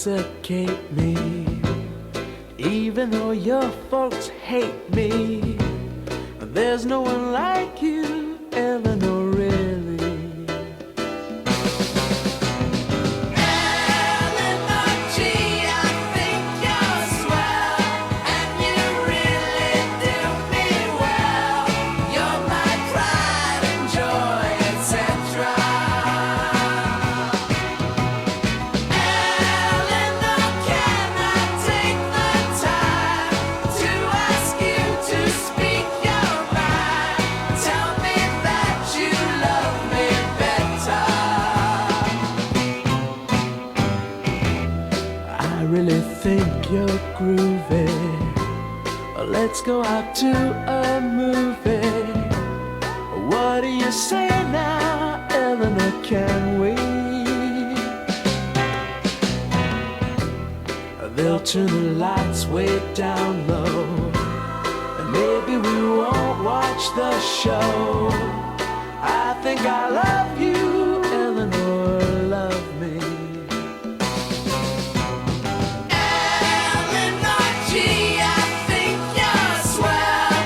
suffocate me. Even though your folks hate me, there's no one like you, Eleanor, really. Eleanor G, I think you're swell, and you really do me well. You're my pride and joy, etc. Eleanor, can I take the time to ask you to speak your mind? Tell me that you love me better. I really think you're groovy. Let's go out to a movie. What do you say now, Eleanor, can we? They'll turn the lights way down low, and maybe we won't watch the show. I think I love you, Eleanor, love me. Eleanor G, I think you're swell,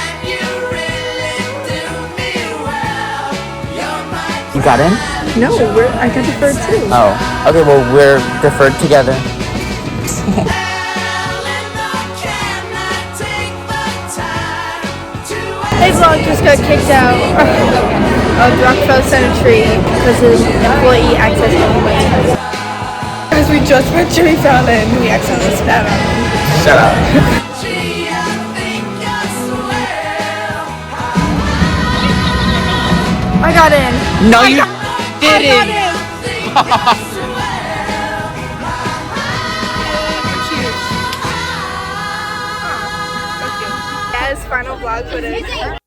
and you really do me well. You're my You got in? No, I got deferred too. Oh, okay, well, we're deferred together. Hey vlog just got kicked out of Rockefeller Center Tree because of employee access only. Because we just met Jimmy Fallon, we accidentally spat on him. Shut up. I got in. No, you I didn't. got in. Cheers. Yes, final vlog footage.